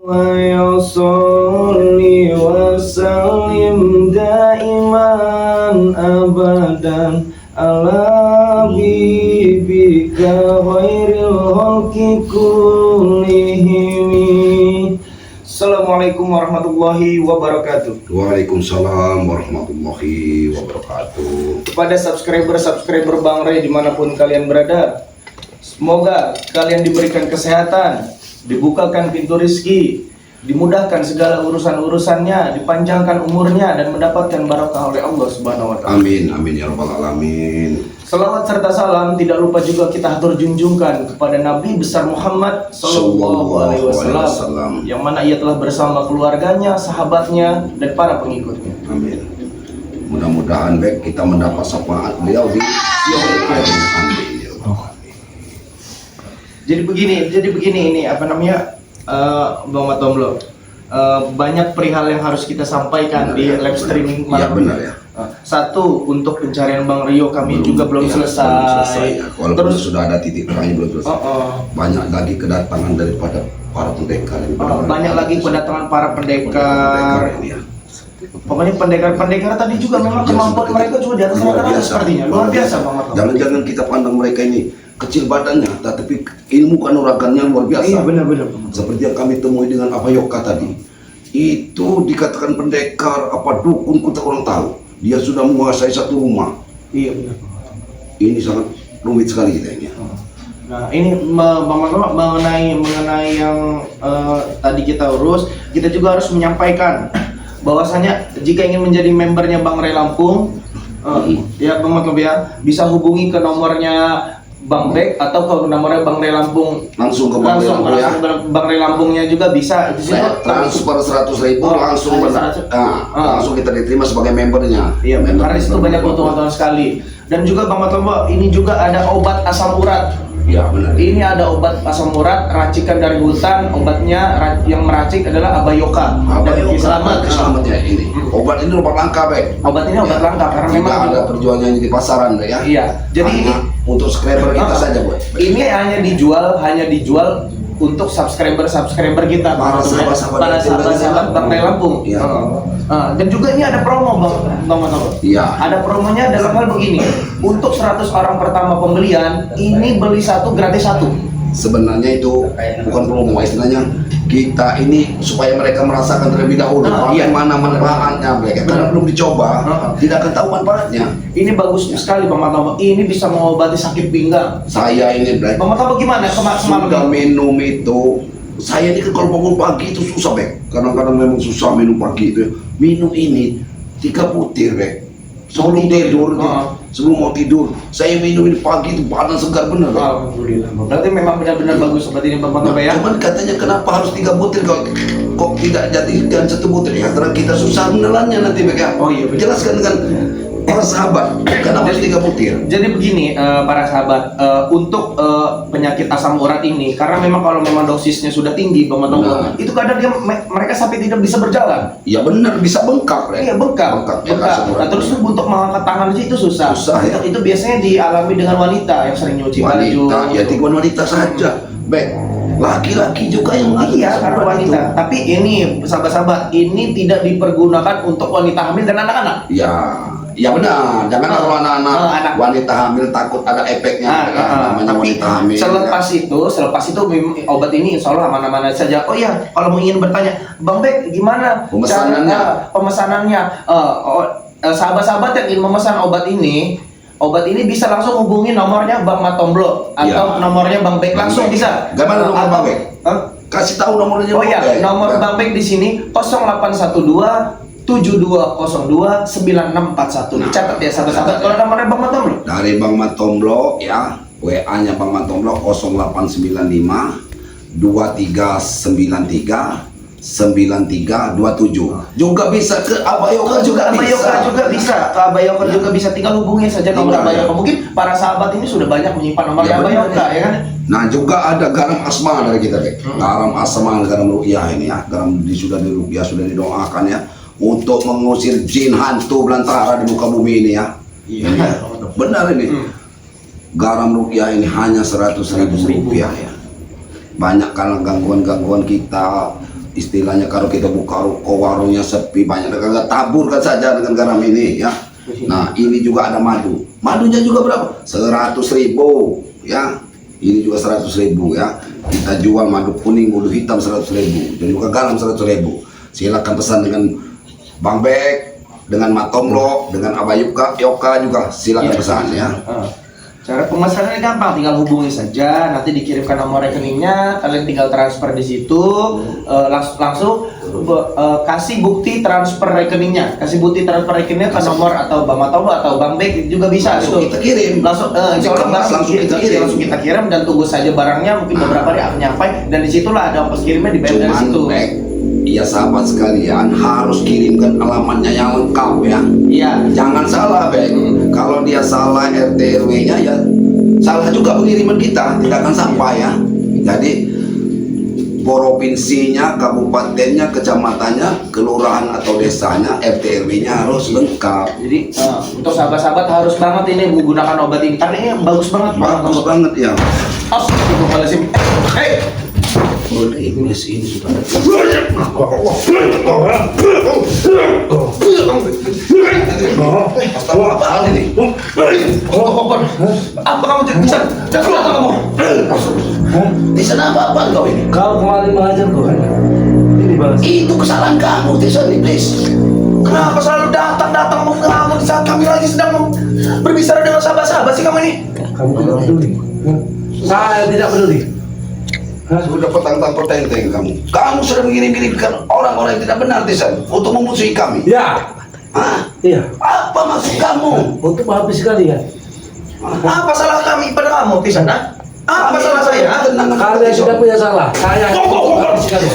wa yusalli wa sallim daiman abadan ala bibika khairil khalqi kullihim. Assalamualaikum warahmatullahi wabarakatuh. Waalaikumsalam warahmatullahi wabarakatuh. Kepada subscriber Bang Ray dimanapun kalian berada, semoga kalian diberikan kesehatan, dibukakan pintu rezeki, dimudahkan segala urusan-urusannya, dipanjangkan umurnya, dan mendapatkan barokah oleh Allah Subhanahu wa Ta'ala. Amin, amin ya rabbal alamin. Selawat serta salam tidak lupa juga kita hatur junjungkan kepada Nabi besar Muhammad Sallallahu Alaihi Wasallam, yang mana ia telah bersama keluarganya, sahabatnya, dan para pengikutnya. Amin. Mudah-mudahan baik kita mendapat syafaat beliau di yaumil akhir. Amin ya rabbal alamin. Jadi begini ini apa namanya, Bang Matomblo, banyak perihal yang harus kita sampaikan di live streaming Iya malam benar ini. ya. Satu, untuk pencarian Bang Rio kami juga belum selesai. Ya. Walaupun Terus sudah ada titik terangnya belum selesai. Banyak lagi kedatangan daripada para pendekar ini. Banyak lagi kedatangan para pendekar ini ya. Pokoknya pendekar tadi juga memang kemampuan mereka juga di atas rata-rata sepertinya. Luar biasa Bang Matomblo. Jangan-jangan kita pandang mereka ini kecil badannya, tapi ilmu kanuragannya luar biasa. Iya benar-benar. Seperti yang kami temui dengan Abayoka tadi, itu dikatakan pendekar apa dukun, kita kurang tahu. Dia sudah menguasai satu rumah. Iya benar. Ini sangat rumit sekali kita ini. Nah ini Bang Matomblo mengenai yang tadi kita urus, kita juga harus menyampaikan bahwasanya jika ingin menjadi membernya Bang Ray Lampung, ya Bang Matomblo ya, bisa hubungi ke nomornya Bang Bek atau ke nomornya Bang Ray Lampung, Langsung ke Bang Ray Lampung ya. Bang Ray Lampungnya juga bisa. Di situ Transfer 100.000 langsung langsung kita diterima sebagai membernya. Iya, karena di situ banyak keuntungan sekali. Dan juga Bang Matomblo, ini juga ada obat asam urat. Ya benar. Ini ada obat asam urat racikan dari hutan. Obatnya yang meracik adalah Abayoka dari Selamatnya ini. Obat ini obat langka, Bek. Obat ini obat langka karena Tidak memang ada perjualannya di pasaran, Bek ya. Iya. Jadi hanya ini untuk subscriber kita saja, Bu. ini hanya dijual untuk subscriber kita, Para sahabat Bang Ray Lampung. Iya. Dan juga ini ada promo Bang Matomblo. Iya. Ada promonya dalam hal begini. Untuk 100 orang pertama pembelian, ini beli satu gratis satu. Sebenarnya itu bukan promo, istilahnya kita ini supaya mereka merasakan terlebih dahulu bagaimana manfaatnya mereka, karena belum dicoba tidak akan tahu manfaatnya. Ini bagus sekali Bang Matomblo. Ini bisa mengobati sakit pinggang. Saya ini Bang Matomblo gimana semalam sudah minum itu. Saya ini kan kalau bangun pagi itu susah, Bek. Kadang-kadang memang susah minum pagi itu. Minum ini 3 butir, Bek. Sebelum tidur, sebelum mau tidur, saya minum ini pagi itu badan segar bener, Bek. Alhamdulillah. Berarti memang benar-benar bagus seperti ini Bang Matomblo ya. Cuman katanya kenapa harus 3 butir kok tidak jadikan 1 butir ya? Karena kita susah menelannya nanti, Bek ya. Oh iya, benar. Jelaskan dengan para sahabat kenapa 3 butir. Jadi begini para sahabat, untuk penyakit asam urat ini, karena memang kalau memang dosisnya sudah tinggi Bang Matomblo, itu kadang mereka sampai tidak bisa berjalan. Ya benar, bisa bengkak, Bek. Iya bengkak. Ya, asam urat. Nah, terus untuk mengangkat tangan aja itu susah. Ya. Itu biasanya dialami dengan wanita yang sering nyuci baju. Wanita, ya bukan wanita saja, Bek. Laki-laki juga yang Iya, karena wanita. itu. Tapi ini sahabat-sahabat, ini tidak dipergunakan untuk wanita hamil dan anak-anak. Ya benar. Jangan kalau anak-anak wanita hamil takut ada efeknya. Namanya Tapi wanita hamil. selepas itu obat ini insya Allah aman-aman saja. Oh iya, kalau mau ingin bertanya, Bang Bek, gimana Pemesanannya? Pemesanannya? Sahabat-sahabat yang ingin memesan obat ini bisa langsung hubungi nomornya Bang Matomblo atau nomornya Bang Bek, langsung bisa. Gimana nomor Bang Bek? Kasih tahu nomornya. Oh iya, nomor Bang Bek di sini 0812 7202 9641. Dicatat ya sahabat-sahabat. Kalau nomornya Bang Matomblo? Dari Bang Matomblo ya, WA-nya Bang Matomblo 0895 2393 9327. Juga bisa ke Abayoka juga bisa. Ke Abayoka juga bisa. Tinggal hubungi saja nomor Abayoka. Mungkin para sahabat ini sudah banyak menyimpan nomor Abayoka ya kan? Nah juga ada garam asma dari kita, Bek. Garam asma, garam ruqyah ini ya. Garam sudah di ruqyah, sudah didoakan ya, untuk mengusir jin hantu belantara di muka bumi ini ya. Iya. Benar ini. Garam ruqyah ini hanya 100.000 rupiah ya. Banyak karena gangguan-gangguan kita, istilahnya kalau kita buka ruko warungnya sepi banyak dagang, taburkan saja dengan garam ini ya. Nah ini juga ada madu, madunya juga berapa? 100.000 ya. Ini juga 100.000 ya. Kita jual madu kuning, madu hitam 100.000 dan juga garam 100.000. Silakan pesan dengan Bang Bek, dengan Matomlo, dengan Abayuka, Yoka juga silakan pesan ya. Cara pemesanannya gampang, tinggal hubungi saja, nanti dikirimkan nomor rekeningnya, kalian tinggal transfer di situ, langsung kasih bukti transfer rekeningnya, ke nomor atau Bang Matobo atau Bang Bek juga bisa. Langsung kita kirim, langsung langsung kita kirim dan tunggu saja barangnya, mungkin beberapa hari akan nyampe dan disitulah ada ongkos kirimnya dibayar dari situ. Bek, iya sahabat sekalian harus kirimkan alamatnya yang lengkap ya. Iya. Jangan salah Bek. Kalau dia salah RT RW-nya ya salah juga pengiriman kita, tidak akan sampai ya. Jadi provinsinya, kabupatennya, kecamatannya, kelurahan atau desanya, RT RW-nya harus lengkap. Jadi untuk sahabat-sahabat harus banget ini menggunakan obat ini karena ini bagus banget. Bagus banget ya. Astagfirullahaladzim. Hei. Udah Iblis ini sudah ada. Apa hal ini? Apa kamu bisa? Jangan kamu. Di sana apa kau ini? Kau kemarin mengajar kau kan? Ini balas. Itu kesalahan kamu, Tisan Iblis. Kenapa selalu datang mengganggu di saat kami lagi sedang berbicara dengan sahabat-sahabat sih kamu ini? Kamu tidak peduli. Saya tidak peduli. Sudah petang-petang kamu. Kamu sudah mengirim-kirimkan orang-orang yang tidak benar, Tisan, untuk memusuhi kami. Ya. Hah? Iya. Apa maksud kamu? Untuk habis kalian. Apa salah kami pada kamu, Tisan? Apa salah saya? Kalian sudah punya salah. Saya habis kalian.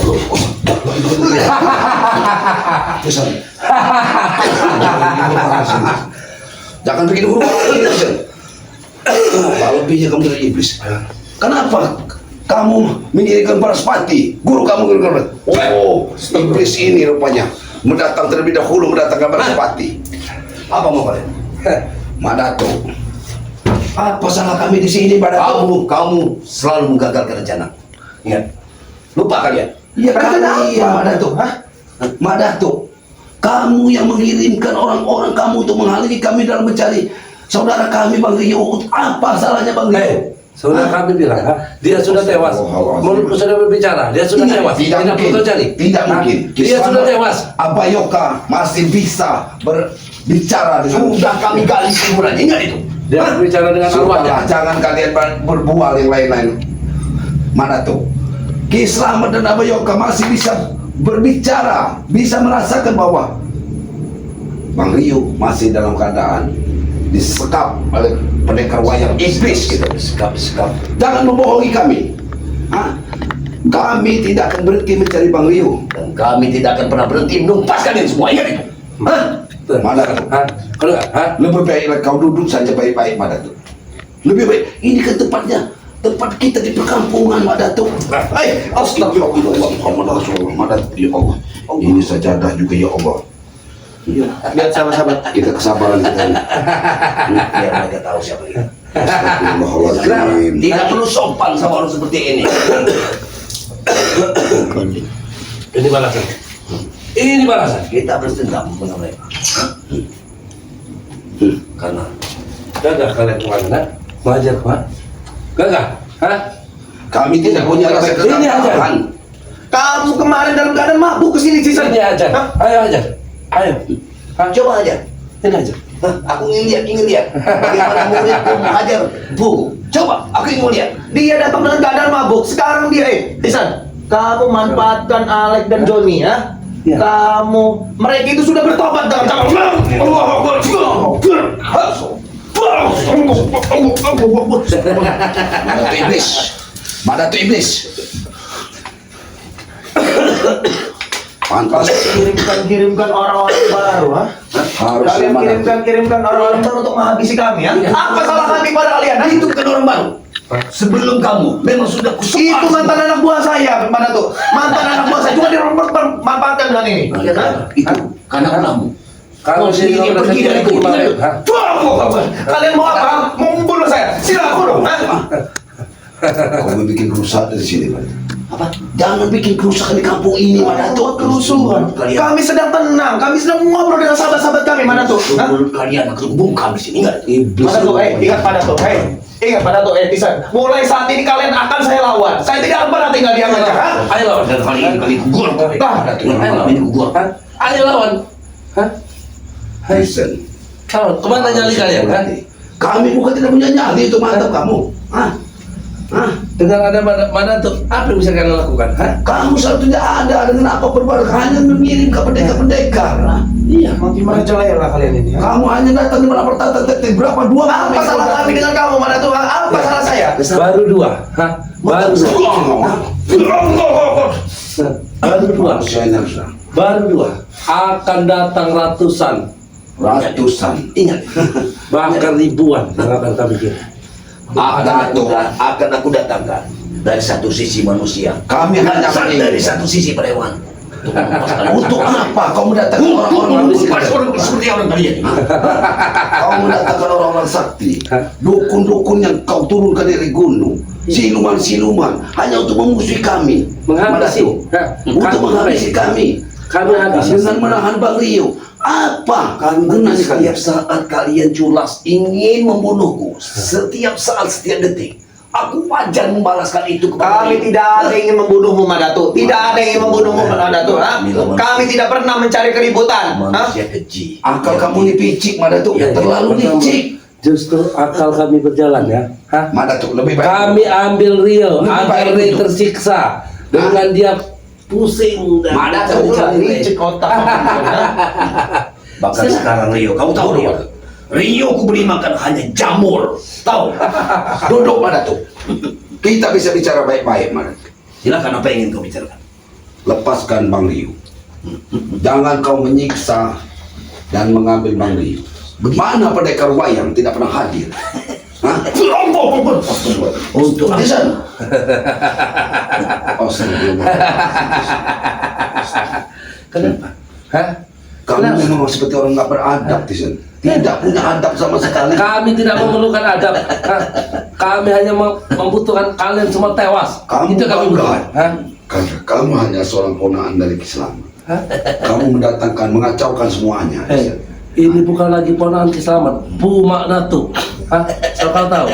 Tisan. Jangan bikin huru-hara ini, Tisan. Lebihnya kamu dari iblis. Kenapa kamu mengirimkan Baraspati? Guru kamu mengirimkan. Oh, iblis ini rupanya mendatang terlebih dahulu mendatangkan Baraspati. Apa mau kalian? Madato. Apa salah kami di sini, Madato? Kamu selalu menggagalkan rencana. Ingat. Lupa kalian? Iya, kalian, Madato. Madato. Kamu yang mengirimkan orang-orang kamu untuk menghalangi kami dalam mencari saudara kami, Bang Rio. Apa salahnya, Bang Rio? Saudara kami bilang, dia sudah tewas. Mulutku sudah berbicara, dia sudah tewas. Tidak perlu terjadi. Tidak mungkin. Dia sudah tewas. Abayoka masih bisa berbicara dengan. Sudah kami gali kuburan, ingat itu. Dia berbicara dengan arwahnya. Jangan kalian berbual yang lain-lain. Mana tuh? Ki Slamet dan Abayoka masih bisa berbicara, bisa merasakan bahwa Bang Rio masih dalam keadaan disekap oleh pendekar wayang iblis gitu. Sekap. Jangan membohongi kami. Kami tidak akan berhenti mencari Bang Rio dan kami tidak akan pernah berhenti menumpas kalian semua. Ingat itu. Mana tuh? Kalau Lebih baiklah kau duduk saja baik-baik, Madato. Lebih baik. Ini kan tempat kita di perkampungan, Madato. Astagfirullah, Muhammad Rasulullah, Madato. Ya Allah. Ini sajadah juga, ya Allah. Lihat sahabat-sahabat. Kita kesabaran kita. biar mereka tahu siapa dia. Astagfirullahaladzim. Tidak perlu sopan sama orang seperti ini. Ini balasan. Ini balasan. Kita harus dendam dengan mereka. Karena gagal kalian kemana? Mengajar kemana? Gagal. Kami tidak punya rasa Ini aja. kesabaran. Kamu kemarin dalam keadaan mabuk kesini sih. Ini aja. Ayo aja. Ayo. Coba aja. Ini aja. Aku ingin lihat. Bagaimana muridku mengajar. Bu, coba. Aku ingin lihat. Dia datang dengan keadaan mabuk. Sekarang dia, Tisan, kamu manfaatkan Alek dan Joni ya. Ya. Mereka itu sudah bertobat dalam Allah. Madato iblis. Pantas. Kirimkan orang-orang baru, ha? Harus Kalian Madato. kirimkan orang-orang baru untuk menghabisi kami, ya? Apa salah kami pada kalian? ha? Itu bukan orang baru. Sebelum kamu memang sudah kusuk. Itu mantan anak buah saya, Madato. Mantan anak buah saya juga dimanfaatkan dengan ini. Itu karena kamu. Kalau sini Ini udah pergi dari kemarin. kemarin. Kalian mau apa? Mau membunuh saya? Silakan. Kau mau bikin kerusakan di sini, Pak. Apa? Jangan bikin kerusakan di kampung ini, Madato. Kerusuhan. Kami sedang tenang, kami sedang ngobrol dengan sahabat-sahabat kami, Madato. Mulut kalian akan bungkam di sini, ingat. Madato, ingat Madato, ingat Madato, Tisan. Mulai saat ini kalian akan saya lawan. Saya tidak akan pernah tinggal diam aja. Ayo lawan dan kali ini kali gugur. Ayo lawan ini gugur. Ayo lawan. Hah? Listen. Kalau kemana nyali kalian? Hah? Kami bukan tidak punya nyali, itu mantap kamu. Hah? Dengan ada mana tuh? Apa yang bisa kalian lakukan? Hah? Kamu selalu tidak ada dengan apa berbuat, hanya mengirim ke pendekar-pendekar. Iya. Makin merajalela kalian ini. Kamu hanya datang di melapor detektif berapa dua? Apa salah kami dengan kamu, Madato? Apa salah saya? Baru dua. Hah? Baru dua. Baru dua. Baru dua. Akan datang ratusan. Ingat. Bahkan ribuan yang akan kami kirim. Akan aku datangkan dari satu sisi manusia. Kami hanya dari satu sisi hewan. Untuk apa kau mendatangkan orang-orang seperti orang kalian? Kau mendatangkan orang-orang sakti, dukun-dukun yang kau turunkan dari gunung, siluman-siluman hanya untuk memusuhi kami, Menghabisi. untuk menghabisi kami. Kami habis dengan menahan Bang Rio. Apa? Karena setiap saat kalian culas ingin membunuhku, setiap saat, setiap detik, aku wajar membalaskan itu kepada Kami tidak ada yang ingin membunuhmu, Madato. Tidak ada yang ingin membunuhmu, Madato. Kami tidak pernah mencari keributan. manusia keji. Akal kamu ini picik, Madato. Terlalu licik. Justru akal kami berjalan ya. Hah? Madato, lebih baik. Kami ambil Rio Lebih agar baik Rio itu. tersiksa dengan dia pusing dan Madato, mencari-cari Rio. Licik otak. Bahkan sekarang Rio, kamu tahu Rio? Rio ku beri makan hanya jamur, tahu? Duduk, Madato. Kita bisa bicara baik-baik, Madato. Silakan, apa yang ingin kau bicarakan? Lepaskan Bang Rio. Jangan kau menyiksa dan mengambil Bang Rio. Mana pendekar wayang tidak pernah hadir? Hah? Untuk Di sana. Oh, sebelum. Kenapa? Hah? Kamu Kenapa? memang seperti orang nggak beradab, Tisen. Tidak punya adab sama sekali. Kami tidak memerlukan adab. Hah? Kami hanya membutuhkan kalian semua tewas. Kamu Itu kami bangga. butuhkan. Hah? Karena kamu hanya seorang ponaan dari Islam. Hah? Kamu mendatangkan, mengacaukan semuanya. Tisen. Ini bukan lagi ponaan Kislamat, Bu Maknatu. Hah? So kau tahu?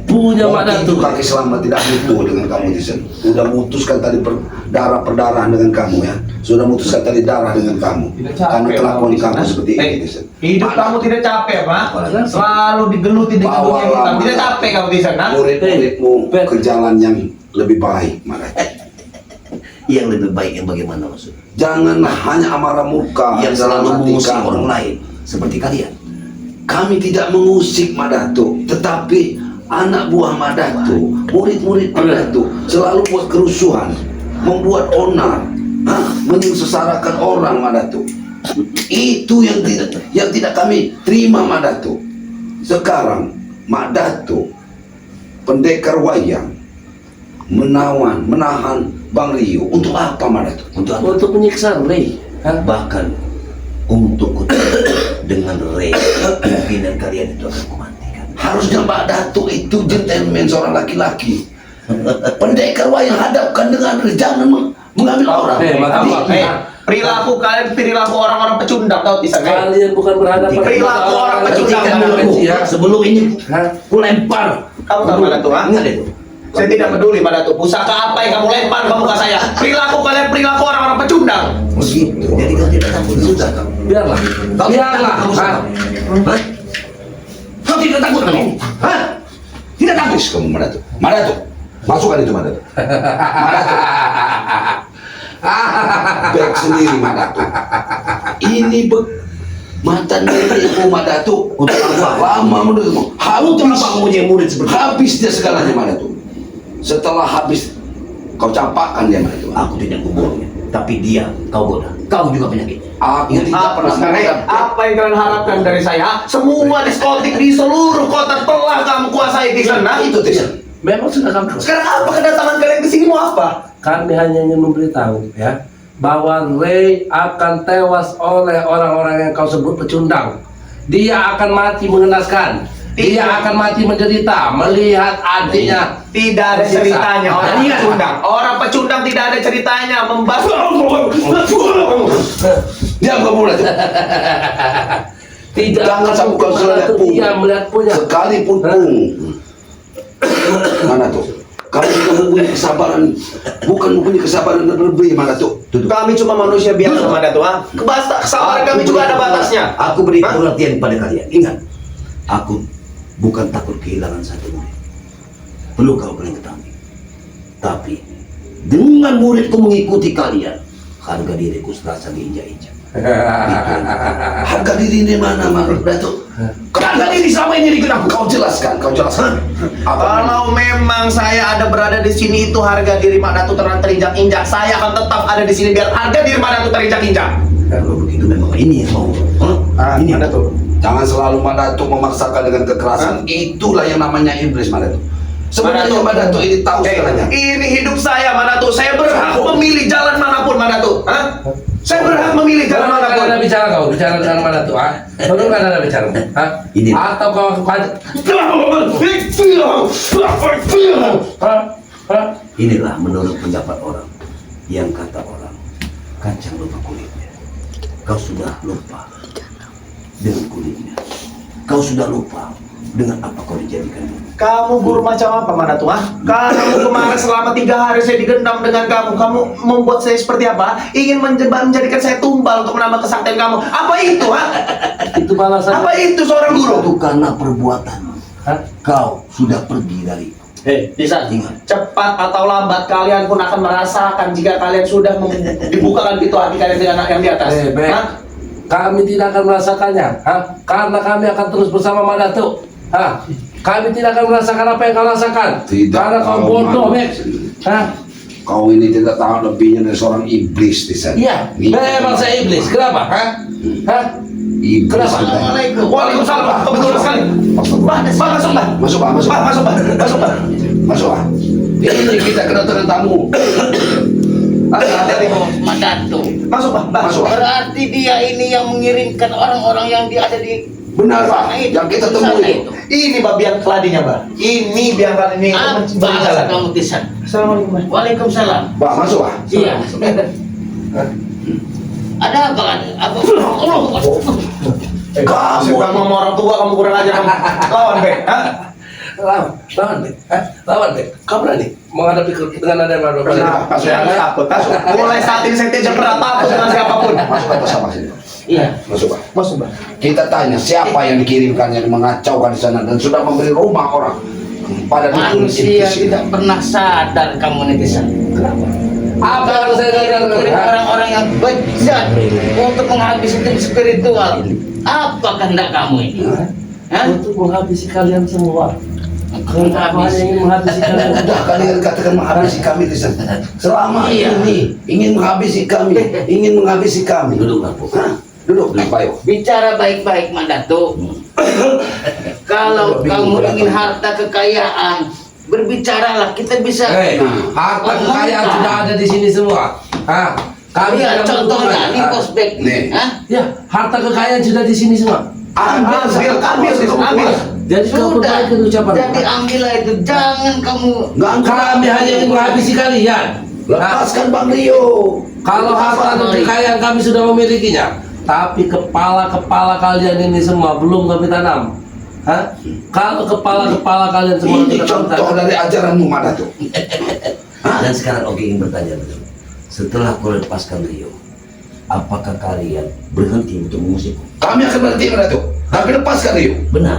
Punya Maknatu. Itu kaki selamat tidak butuh dengan kamu, Tisen. Sudah memutuskan tadi perdarahan dengan kamu ya. Sudah memutuskan tadi darah dengan kamu. Karena kelakuan kamu seperti ini, Tisen. Hidup kamu tidak capek, Pak? Selalu digeluti dengan dunia hitam. Tidak capek kamu di sana? Murid-muridmu ke jalan yang lebih baik, Madato. yang lebih baik yang bagaimana maksudnya? Janganlah hanya amarah murka Yang dalam selalu hati mengusik kamu. orang lain seperti kalian. Kami tidak mengusik Madato, tetapi anak buah Madato, murid-murid Madato selalu buat kerusuhan, membuat onar, menyesarakan orang Madato. Itu yang tidak kami terima Madato. Sekarang Madato, pendekar wayang, menahan Bang Rio untuk apa Madato? Untuk menyiksa Ray. Hah? Bahkan untuk dengan Ray, pimpinan kalian itu akan kumatikan. Harusnya Madato itu gentleman, seorang laki-laki. Pendekar wayang hadapkan dengan Ray, jangan mengambil orang. Perilaku kalian perilaku orang-orang pecundang, tahu Tisan? Kalian bukan berhadapan Perilaku orang pecundang. Sebelum ini, ku lempar. Kamu tahu Madato, ha? Ingat itu. Saya tidak peduli Madato. Pusaka apa yang kamu lempar ke muka saya? Perilaku kalian perilaku orang-orang pecundang. Begitu. Jadi kau tidak takut sudah kamu. Biarlah. Biarlah. Hah? Hah? Kau tidak takut kamu? Hah? Tidak takut? Habis kamu Madato. Madato, masukkan itu Madato. Madato. Baik sendiri Madato. Ini mantan muridmu Madato. Untuk apa? Lama menurutmu. Untuk apa kamu punya murid seperti itu? Habis dia segalanya Madato. Setelah habis kau campakkan dia Madato. Aku tidak membunuhnya, tapi dia kau goda. Kau juga penyakit. Aku tidak pernah Apa yang kalian harapkan dari saya? Semua diskotik di seluruh kota telah kamu kuasai di sana. itu Tisan. Memang sudah kamu. Sekarang apa kedatangan kalian ke sini mau apa? Kami hanya ingin memberitahu ya bahwa Ray akan tewas oleh orang-orang yang kau sebut pecundang. Dia akan mati mengenaskan Dia akan mati menderita melihat adiknya. Tidak ada ceritanya orang pecundang. Orang pecundang tidak ada ceritanya membasuh. Diam kamu Datuk. Tidak Jangan akan sampai kau bukan sudah Datuk, pung. dia melihat punya. Sekalipun pung. Mana tuh? Kamu juga mempunyai kesabaran, bukan mempunyai kesabaran yang berlebih, mana tuh? Duduk. Kami cuma manusia biasa sama Datuk. Kesabaran kami juga ada batasnya. Aku beri pengertian pada kalian. Ingat, aku bukan takut kehilangan satu murid. Perlu kalian ketahui. Tapi dengan muridku mengikuti kalian, harga diriku serasa diinjak-injak. Harga diri ini mana, Datuk? Harga diri selama ini digunakan. Kau jelaskan. Kalau memang saya ada berada di sini itu harga diri Mak Datuk terinjak-injak, saya akan tetap ada di sini biar harga diri Mak Datuk terinjak-injak. Kalau begitu memang ini yang mau. Ini Mak Datuk. Jangan selalu Mak Datuk memaksakan dengan kekerasan. Itulah yang namanya iblis, Mak Datuk. Sebenarnya Mak Datuk ini tahu sebenarnya. Ini hidup saya, Mak Datuk. Saya berhak memilih jalan manapun, Mak Datuk. Saya berhak memilih jalan Kalau manapun. ada bicara kau, bicara dengan mana tuh? Baru kan ada bicara, Ini. Atau kau Inilah menurut pendapat orang. Yang kata orang, kacang lupa kulitnya. Kau sudah lupa dengan kulitnya. Kau sudah lupa dengan apa kau dijadikan dulu. Kamu guru macam apa, Mak Datuk? Kamu kemarin selama 3 hari saya digendam dengan kamu. Kamu membuat saya seperti apa? Ingin menjadikan saya tumbal untuk menambah kesaktian kamu. Apa itu, itu balasan. Apa itu seorang guru? Itu karena perbuatanmu. Kau sudah pergi dariku. Bisa cepat atau lambat kalian pun akan merasakan jika kalian sudah dibukakan pintu hati kalian dengan anak yang di atas. Kami tidak akan merasakannya, karena kami akan terus bersama Mak Datuk. Kami tidak akan merasakan apa yang kau rasakan. Tidak, karena kau kau bodoh, malu. Kau ini tidak tahu lebihnya dari seorang iblis di sana. Iya, memang saya iblis. Kenapa? Iblis. Kenapa? kita. Waalaikumsalam. Betul sekali. Masuk, Pak. Masuk, Pak. Masuk, Pak. Masuk, Pak. Ini kita kedatangan tamu. Mak Datuk. Masuk, Pak. Masuk, Pak. Berarti dia ini yang mengirimkan orang-orang yang dia ada di Benar, Pak. Yang kita temui itu. Ini Pak biang keladinya, Pak. Ini biang keladi ini mencuri jalan. kamu tisan. Assalamualaikum, Pak. Waalaikumsalam. Pak, masuk, Pak. Iya. Ada apa kan? Apa? Kamu mau orang tua kamu kurang ajar kamu. Lawan, Be. Lawan, Bek. Kau berani menghadapi dengan ada yang baru? Kenapa? Saya nggak takut. Mulai saat ini saya tidak pernah takut dengan siapapun. Masuk atas sama sini. Iya. Masuk, Pak. Masuk, Pak. Kita tanya siapa yang dikirimkan yang mengacaukan di sana dan sudah memberi rumah orang pada dukun Manusia iblis ini. tidak pernah sadar kamu netizen. Kenapa? Apa yang saya dengar? Orang-orang yang bejat untuk menghabisi tim spiritual. Apa kehendak kamu ini? Untuk menghabisi kalian semua. Kau hanya ingin menghabisi kalian. Sudah kalian katakan menghabisi kami di sana. Selama Iya. ini ingin menghabisi kami, ingin menghabisi kami. Duduk, Pak. Duduk, Pak. Ayo. Bicara baik-baik, Mak Datuk. Kalau kamu ingin harta kekayaan, berbicaralah, kita bisa. Harta kekayaan sudah ada di sini semua. Kami Iya, akan contohnya membutuhkan. di prospek. Nih. Ya, harta kekayaan sudah di sini semua. Ambil. Jadi kau Sudah. perbaiki ucapan. Jadi ambillah itu. Jangan kamu. Kami hanya ingin menghabisi kalian. Lepaskan Bang Rio. Kalau harta dan kekayaan kami sudah memilikinya, tapi kepala-kepala kalian ini semua belum kami tanam. Kalau kepala-kepala kalian semua Ini kita contoh tanam. dari ajaranmu mana tuh? Dan sekarang Oke ingin bertanya betul. Setelah kau lepaskan Rio, apakah kalian berhenti untuk mengusirku? Kami akan berhenti mana tuh? Kami lepaskan Rio. Benar,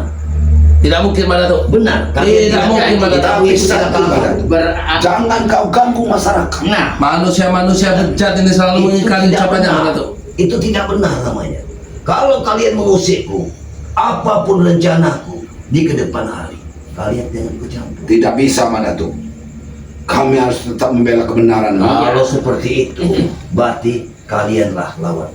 Tidak mungkin mana tuh? benar. Tidak mungkin mana Tapi satu Mana tuh? Berarti. Jangan kau ganggu masyarakat. Nah, Manusia-manusia bejat ini selalu mengingkari tidak ucapannya benar. mana tuh? Itu tidak benar namanya. Kalau kalian mengusirku, apapun rencanaku di kedepan hari, kalian jangan ikut campur. Tidak bisa mana tuh? Kami harus tetap membela kebenaran. Kalau seperti itu, berarti kalianlah lawan.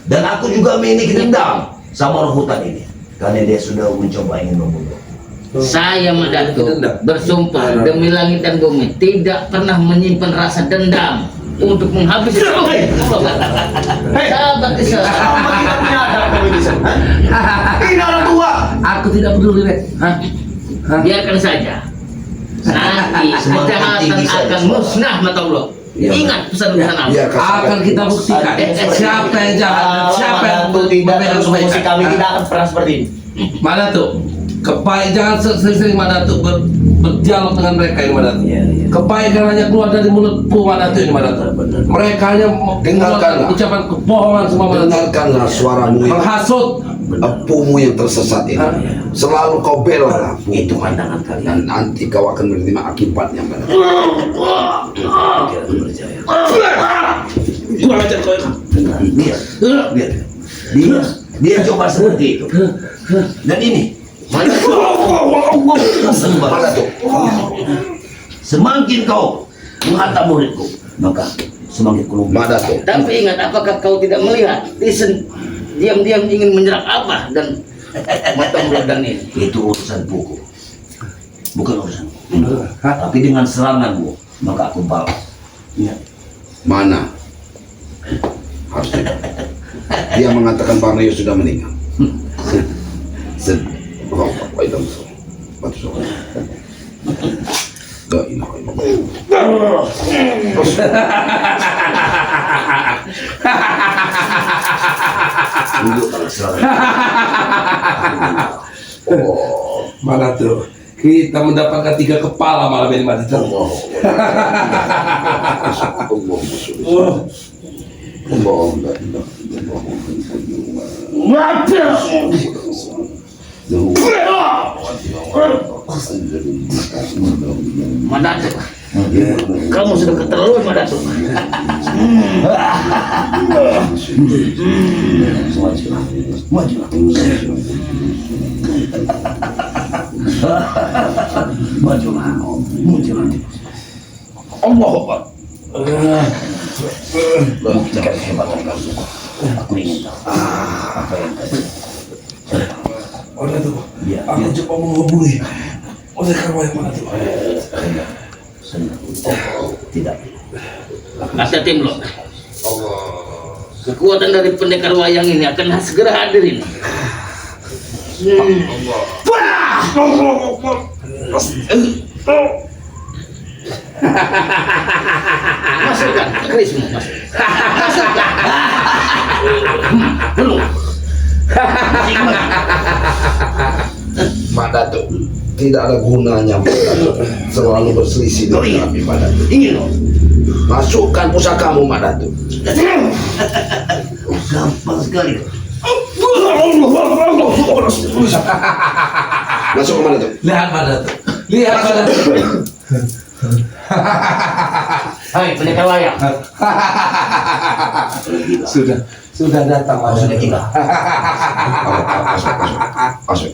Dan aku juga memiliki dendam sama orang hutan ini, karena dia sudah mencoba ingin membunuh. saya Mak Datuk bersumpah demi langit dan bumi tidak pernah menyimpan rasa dendam untuk menghabisi. Sahabat Isa. Sama kita punya adab kami di sana. Ini orang tua. Aku tidak peduli, Rek. Hah? Hah? Biarkan saja. Nanti kejahatan akan musnah mata Allah. Iya, Ingat pesan-pesan Allah. Biarkan Akan kita buktikan siapa yang jahat dan siapa yang tidak memegang terus kebaikan. kami tidak akan pernah seperti ini. Mana tuh? Kebaik jangan sering-sering mana tuh berdialog dengan mereka ini mana tuh. Kebaikan hanya keluar dari mulutku mana tuh ini mana tuh. Mereka hanya Dengarkanlah. ucapan kebohongan semua mana tuh. Dengarkanlah suaramu yang Menghasut. apumu yang tersesat ini. Selalu kau bela apu. Itu pandangan kalian. Dan nanti kau akan menerima akibatnya. Madatu. Kira aku percaya. Kurang ajar kau. Dengar, dia coba seperti itu. Dan ini Madatu. semakin kau menghantam muridku, maka semakin kulung. Madatu. Tapi ingat, apakah kau tidak melihat Tisen diam-diam ingin menyerang Abah dan mata dan ini? Itu urusan buku, bukan urusan. Tapi dengan seranganmu, maka aku balas. Ingat. Mana? Harus tidak. Dia mengatakan Bang Rio sudah meninggal. Mana tuh? Kita mendapatkan 3 kepala malam ini mana tuh? Madatu, kamu sudah keterlaluan Madatu. Allah Akbar. Buktikan kehebatan kamu. Aku ingin tahu apa yang tadi. Mana tuh? Biar Aku coba menghubungi oleh karma yang mana tuh? senang. Tidak. Kata tim lo, kekuatan dari pendekar wayang ini akan segera hadir ini. Masukkan, kerismu masuk. Masukkan. Belum. Madatu. Tidak ada gunanya Madatu. Selalu berselisih dengan kami Madatu. Ingin loh. Masukkan pusakamu Madatu. Gampang sekali. Masuk ke mana tuh? Lihat mana tuh? Lihat mana tuh? Hai, pendekar wayang. Sudah datang Kau sudah gila. Masuk.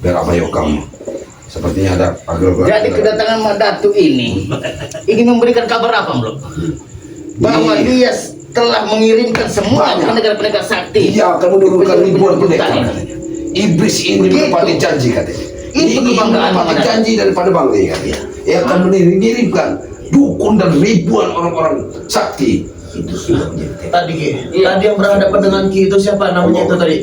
Biar apa yuk kamu? Sepertinya ada agak. Jadi kedatangan Madatu ini ingin memberikan kabar apa belum? Bahwa dia telah mengirimkan semua Banyak. pendekar-pendekar sakti. Dia akan menurunkan ribuan pendekar Betul. katanya. Iblis ini Begitu. menepati janji katanya. Itu kebanggaan menepati Madatu. janji daripada Bang Lee katanya. Ia akan mengirimkan dukun dan ribuan orang-orang sakti. Itu sudah menjadi tekad. Tadi tadi yang berhadapan dengan Ki itu siapa namanya itu tadi?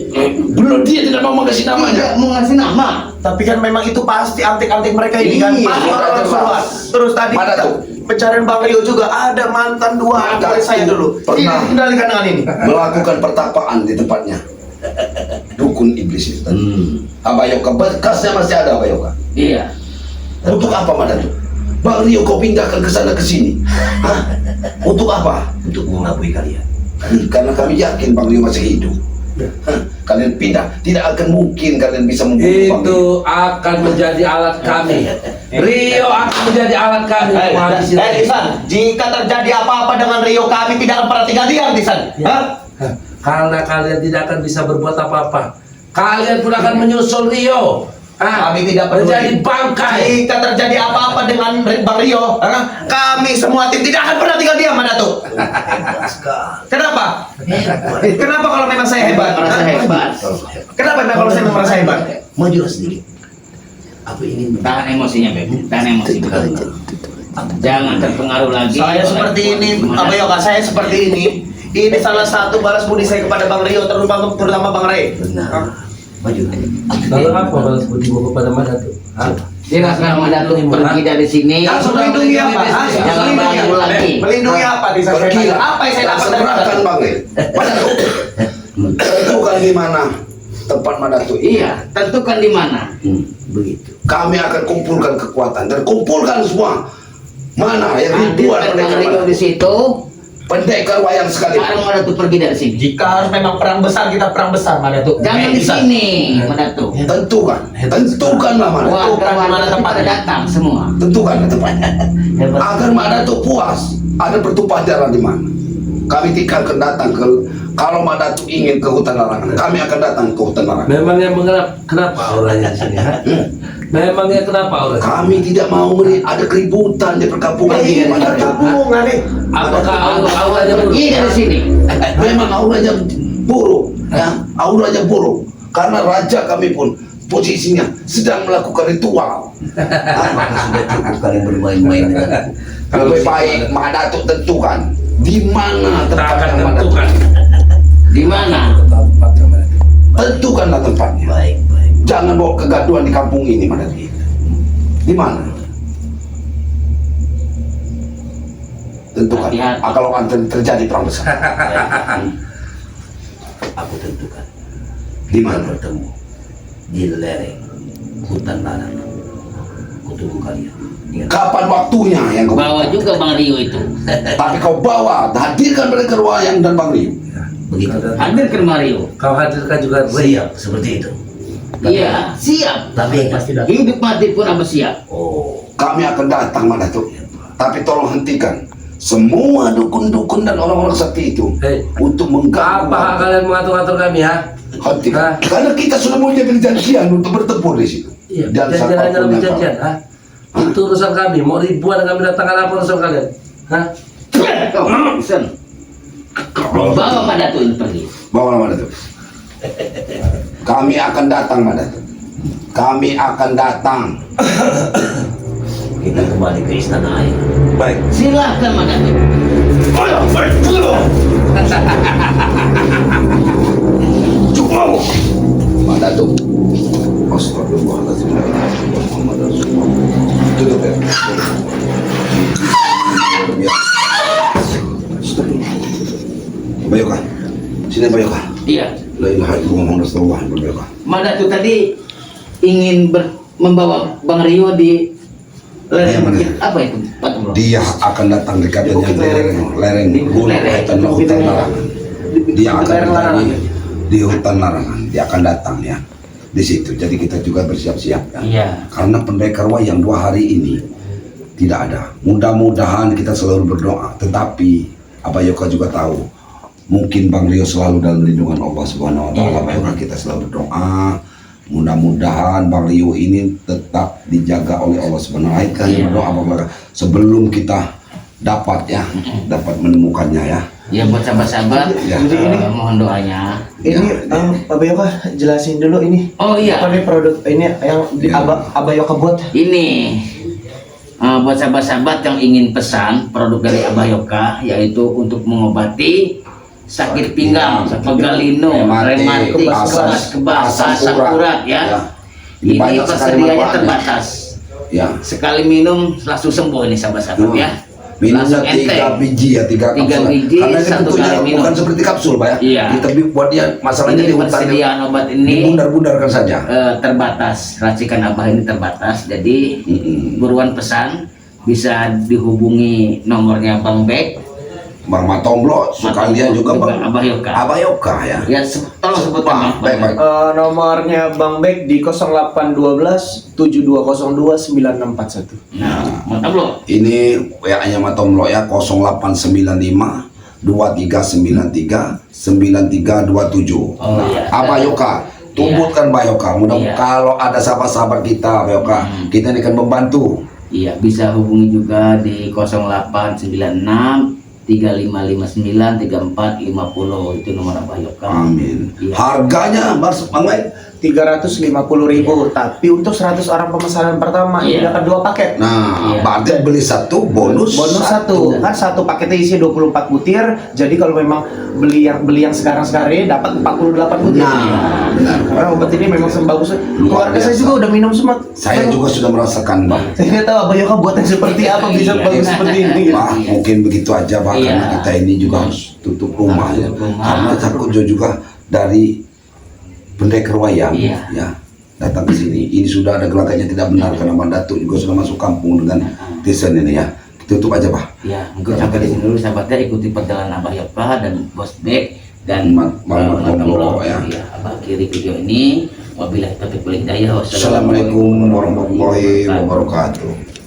Belum dia tidak mau mengasih Tidak namanya. mau ngasih nama. Tapi kan memang itu pasti antik-antik mereka ini kan. Iya, Pasti orang suruhan. Terus tadi Mana kita tuh? pencarian Bang Rio juga ada mantan 2 anak Ada. saya dulu. Pernah. Ini kendalikan dengan ini. Melakukan pertapaan di tempatnya. Dukun iblis itu tadi. Abayoka bekasnya masih ada Abayoka. Iya. Untuk apa Madatu? Bang Rio kau pindahkan ke sana ke sini. Hah? Untuk apa? Untuk mengakui kalian. Karena kami yakin Bang Rio masih hidup. Hah? Kalian pindah, tidak akan mungkin kalian bisa membunuh Bang Rio. itu akan menjadi alat kami. Rio akan menjadi alat kami untuk menghabisi Tisan, jika terjadi apa-apa dengan Rio kami tidak akan pernah tinggal diam Tisan. Hah? karena kalian tidak akan bisa berbuat apa-apa. Kalian pun akan menyusul Rio. Kami tidak peduli. menjadi bangkai. Jika terjadi apa-apa dengan Bang Rio, kami semua tim tidak akan pernah tinggal diam Madatu. Kenapa? Kenapa kalau memang saya hebat? Merasa hebat. Kenapa memang kalau saya memang merasa hebat? Majulah sedikit. Aku ingin Tahan emosinya, Beb. Tahan emosi. Jangan terpengaruh lagi. Saya seperti ini, Abayoka, saya seperti ini. Ini salah satu balas budi saya kepada Bang Rio, terutama Bang Ray. benar. Maju. Lalu apa balas budimu kepada Madatuk? Hah? Silakan Madatuk pergi dari sini. Langsung melindungi apa? Jangan bangun lagi. Melindungi apa? Pergi. Apa yang saya dapat dari Seberangkan Bang Ril. Madatuk. Tentukan di mana tempat Madatuk. Iya, tentukan di mana. Begitu. Kami akan kumpulkan kekuatan dan kumpulkan semua. Mana yang ribuan Hadirkan Bang Rio pendekar di situ. pendekar wayang sekali. Sekarang Madatuk pergi dari sini. Jika harus memang perang besar, kita perang besar, Madatuk. Jangan di sini, Madatuk. Tentukanlah Madatuk. Warga Madatuk pada datang semua. Tentukan tempatnya. Agar Madatuk puas. Ada pertumpahan darah di mana. Kami tidak akan datang ke, kalau Madatuk ingin ke hutan larangan, kami akan datang ke hutan larangan. Memangnya kenapa auranya di sini? Ha? Memangnya kenapa auranya? Kami tidak mau melihat ada keributan di perkampungan ini, Madatuk. Apakah auranya Pergi dari sini. Memang auranya buruk, ya, auranya buruk. Karena raja kami pun posisinya sedang melakukan ritual. Sudah kalian bermain-main dengan aku. Lebih baik Madatuk tentukan di mana Tak akan tempatnya Madatuk. tentukan. Di mana? Tentukanlah tempatnya. Baik, baik. Jangan bawa kegaduhan di kampung ini, Madatuk. Di mana? Tentukan. Hati-hati. Kalau akan terjadi perang besar. Aku tentukan. Di mana? Bertemu di lereng hutan larangan. Kutunggu kalian. Ingat. Kapan waktunya yang kau Bawa juga Bang Rio itu. tapi kau bawa, hadirkan mereka wayang dan Bang Rio. Begitu. Hadirkan Mario. Kau hadirkan juga Siap seperti itu. Iya, siap. Tapi Hidup mati pun apa siap. oh, Kami akan datang, Madatuk. Tapi tolong hentikan semua dukun-dukun dan orang-orang sakti itu Hei, untuk mengganggu. apa hak kalian mengatur-atur kami, ha? Hentikan. Hah? Karena kita sudah punya perjanjian untuk bertempur di situ. Iya, Dan janjian siapapun hanya lebih yang janjian, ha? Itu urusan kami. Mau ribuan kami datangkan apa urusan kalian? Hah? Kau, Sen. Bawa Madatuk ini pergi. Bawa Madatuk. Kami akan datang, Madatuk. Kami akan datang. kita kembali ke istana air. Baik. Silahkan Madatuk. Madatuk. Astagfirullahaladzim. Muhammad Rasulullah. Duduk ya. Bayoka. Sini Bayoka. Iya. La ilaha illallah Muhammad Rasulullah. Bayoka. Madatuk tadi ingin membawa Bang Rio di Iya, mana? apa itu Pak Tumro? Dia akan datang di katanya lereng Di gunung lereng. hutan larangan. Dia akan Lereng terjadi larangan. di hutan larangan. Dia akan datang ya di situ. Jadi kita juga bersiap-siap ya. Iya. Karena pendekar wayang 2 hari ini tidak ada. Mudah-mudahan kita selalu berdoa. Tetapi Abah Yoka juga tahu, mungkin Bang Rio selalu dalam lindungan Allah Subhanahu Wa Taala. Iya. Abah Yoka kita selalu berdoa. Mudah-mudahan Bang Rio ini tetap dijaga oleh Allah Subhanahu Wa Taala. Iya. Berdoa Bapak sebelum kita dapat ya, dapat menemukannya ya. Ya buat sahabat-sahabat, Ya. mohon doanya. Ini Abah Yoka jelasin dulu ini. Oh iya. Apa nih produk ini yang Iya. Abah Yoka buat? Ini buat sahabat-sahabat yang ingin pesan produk dari Abah Yoka, yaitu untuk mengobati sakit pinggang, pegalino, rematik, kebas, asam urat ya. Ini Ini banyak sekali persediaannya manfaatnya. terbatas. Ya. Sekali minum langsung sembuh ini sahabat-sahabat ya. Minumnya Langsung 3 enteng. biji ya, 3 Tiga kapsul. biji, Karena ini satu bentuknya kali minum. bukan seperti kapsul, Pak ya. Iya. Kita buat dia masalahnya Ini di hutan. persediaan obat ini Dibundar-bundarkan saja. terbatas. Racikan Abah ini terbatas. Jadi buruan pesan, bisa dihubungi nomornya Bang Bek, Bang Matomblo, sekalian juga Bang Abah Yoka. Abah Yoka ya. Ya tolong sebutkan Baik, baik. Nomornya Bang Bek di 0812 7202 9641. Nah, mantap loh. Ini WA-nya Matomblo ya 0895 2393 9327. Oh, iya. Abah Yoka, tumbutkan Abah Yoka. Mudah Iya. kalau ada sahabat-sahabat kita Abah Yoka, kita ini akan membantu. Iya, bisa hubungi juga di 0896 3559 3450, itu nomor Abah Yoka. Amin. Iya. Harganya Bang Baik 350.000, tapi untuk 100 orang pemesanan pertama ini Iya. dapat 2 paket. Nah, Iya. berarti beli satu bonus Bonus 1 kan, satu paketnya isi 24 butir. Jadi kalau memang beli yang sekarang ini dapat 48 butir. Nah, benar. Karena obat ini memang bagus. Luar Keluarga saya biasa. juga udah minum semua. Saya juga sudah merasakan, Bang. Saya nggak tahu Abayoka buatan seperti apa bisa Iya. bagus seperti ini. Wah, mungkin begitu aja, Bang, Iya. karena kita ini juga harus tutup rumah ya. Tutup rumah. Karena takut juga dari pendekar wayang Iya. ya datang ke sini. Ini sudah ada gelagatnya tidak benar karena Bang Datuk juga sudah masuk kampung dengan desain ini ya. Tutup aja, Pak. Ya, mungkin sampai di sini dulu sahabatnya, ikuti perjalanan Abah Yoka dan Bos Bek dan Muhammad Monglo, ya. Abah akhiri video ini. Wabillahi taufiq wal hidayah. Assalamualaikum warahmatullahi wabarakatuh.